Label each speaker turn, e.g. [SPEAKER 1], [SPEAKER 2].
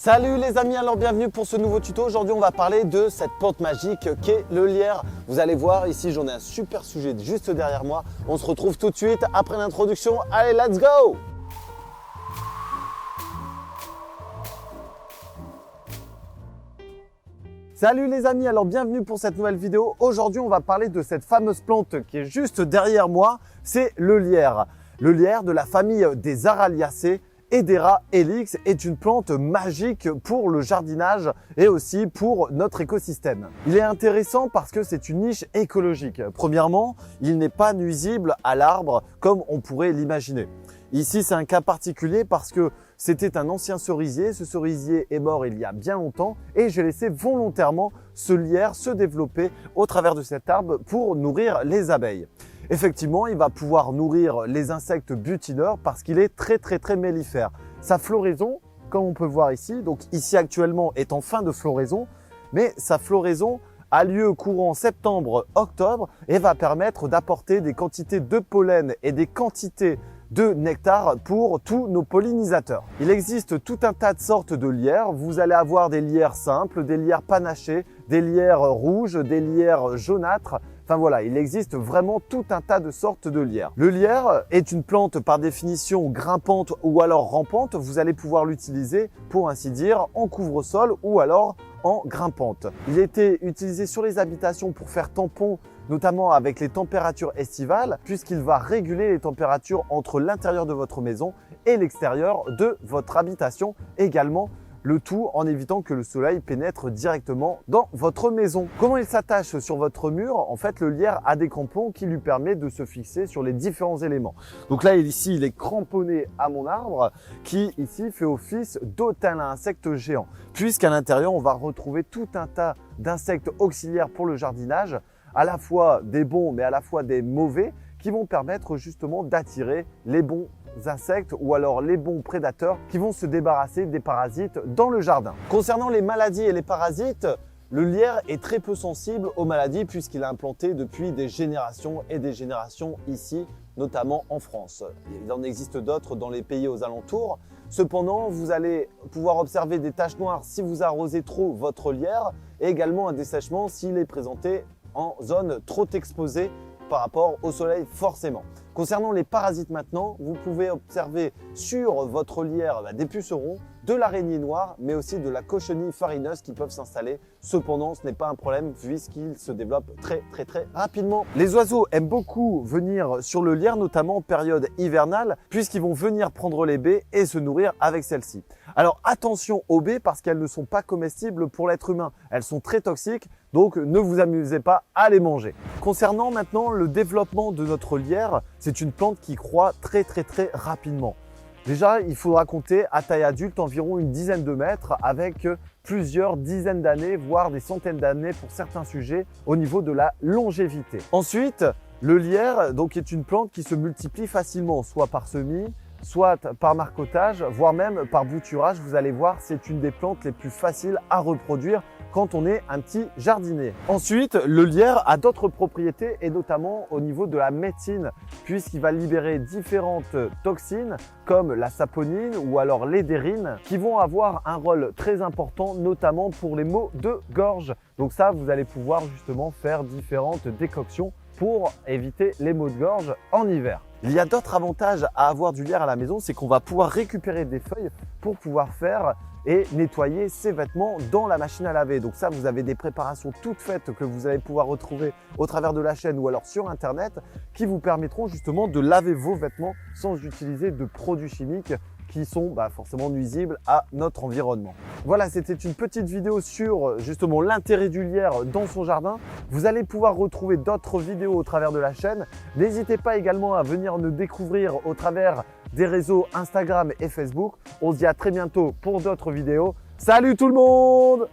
[SPEAKER 1] Salut les amis, alors bienvenue pour ce nouveau tuto. Aujourd'hui on va parler de cette plante magique qu'est le lierre. Vous allez voir ici j'en ai un super sujet juste derrière moi. On se retrouve tout de suite après l'introduction. Allez, let's go! Salut les amis, alors bienvenue pour cette nouvelle vidéo. Aujourd'hui on va parler de cette fameuse plante qui est juste derrière moi, c'est le lierre. Le lierre de la famille des Araliacées. Hedera helix est une plante magique pour le jardinage et aussi pour notre écosystème. Il est intéressant parce que c'est une niche écologique. Premièrement, il n'est pas nuisible à l'arbre comme on pourrait l'imaginer. Ici, c'est un cas particulier parce que c'était un ancien cerisier. Ce cerisier est mort il y a bien longtemps et j'ai laissé volontairement ce lierre se développer au travers de cet arbre pour nourrir les abeilles. Effectivement, il va pouvoir nourrir les insectes butineurs parce qu'il est très mellifère. Sa floraison, comme on peut voir ici, donc ici actuellement est en fin de floraison, mais sa floraison a lieu courant septembre-octobre et va permettre d'apporter des quantités de pollen et des quantités de nectar pour tous nos pollinisateurs. Il existe tout un tas de sortes de lierres. Vous allez avoir des lierres simples, des lierres panachés, des lierres rouges, des lierres jaunâtres. Enfin voilà, il existe vraiment tout un tas de sortes de lierre. Le lierre est une plante par définition grimpante ou alors rampante. Vous allez pouvoir l'utiliser pour ainsi dire en couvre-sol ou alors en grimpante. Il était utilisé sur les habitations pour faire tampon, notamment avec les températures estivales, puisqu'il va réguler les températures entre l'intérieur de votre maison et l'extérieur de votre habitation également. Le tout en évitant que le soleil pénètre directement dans votre maison. Comment il s'attache sur votre mur? En fait, le lierre a des crampons qui lui permettent de se fixer sur les différents éléments. Donc là, ici, il est cramponné à mon arbre qui, ici, fait office d'hôtel à insectes géant. Puisqu'à l'intérieur, on va retrouver tout un tas d'insectes auxiliaires pour le jardinage, à la fois des bons, mais à la fois des mauvais, qui vont permettre justement d'attirer les bons insectes ou alors les bons prédateurs qui vont se débarrasser des parasites dans le jardin. Concernant les maladies et les parasites, le lierre est très peu sensible aux maladies puisqu'il est implanté depuis des générations et des générations ici, notamment en France. Il en existe d'autres dans les pays aux alentours. Cependant, vous allez pouvoir observer des taches noires si vous arrosez trop votre lierre et également un dessèchement s'il est présenté en zone trop exposée par rapport au soleil forcément. Concernant les parasites maintenant, vous pouvez observer sur votre lierre des pucerons, de l'araignée noire, mais aussi de la cochenille farineuse qui peuvent s'installer. Cependant, ce n'est pas un problème puisqu'ils se développent très rapidement. Les oiseaux aiment beaucoup venir sur le lierre, notamment en période hivernale, puisqu'ils vont venir prendre les baies et se nourrir avec celles-ci. Alors attention aux baies parce qu'elles ne sont pas comestibles pour l'être humain. Elles sont très toxiques, donc ne vous amusez pas à les manger. Concernant maintenant le développement de notre lierre, c'est une plante qui croît très rapidement. Déjà, il faudra compter à taille adulte environ une dizaine de mètres avec plusieurs dizaines d'années, voire des centaines d'années pour certains sujets au niveau de la longévité. Ensuite, le lierre donc, est une plante qui se multiplie facilement, soit par semis, soit par marcottage, voire même par bouturage. Vous allez voir, c'est une des plantes les plus faciles à reproduire quand on est un petit jardinier. Ensuite, le lierre a d'autres propriétés et notamment au niveau de la médecine puisqu'il va libérer différentes toxines comme la saponine ou alors l'édérine qui vont avoir un rôle très important notamment pour les maux de gorge. Donc ça, vous allez pouvoir justement faire différentes décoctions pour éviter les maux de gorge en hiver. Il y a d'autres avantages à avoir du lierre à la maison, c'est qu'on va pouvoir récupérer des feuilles pour pouvoir faire et nettoyer ses vêtements dans la machine à laver. Donc ça, vous avez des préparations toutes faites que vous allez pouvoir retrouver au travers de la chaîne ou alors sur internet qui vous permettront justement de laver vos vêtements sans utiliser de produits chimiques qui sont forcément nuisibles à notre environnement. Voilà, c'était une petite vidéo sur justement l'intérêt du lierre dans son jardin. Vous allez pouvoir retrouver d'autres vidéos au travers de la chaîne. N'hésitez pas également à venir nous découvrir au travers des réseaux Instagram et Facebook. On se dit à très bientôt pour d'autres vidéos. Salut tout le monde!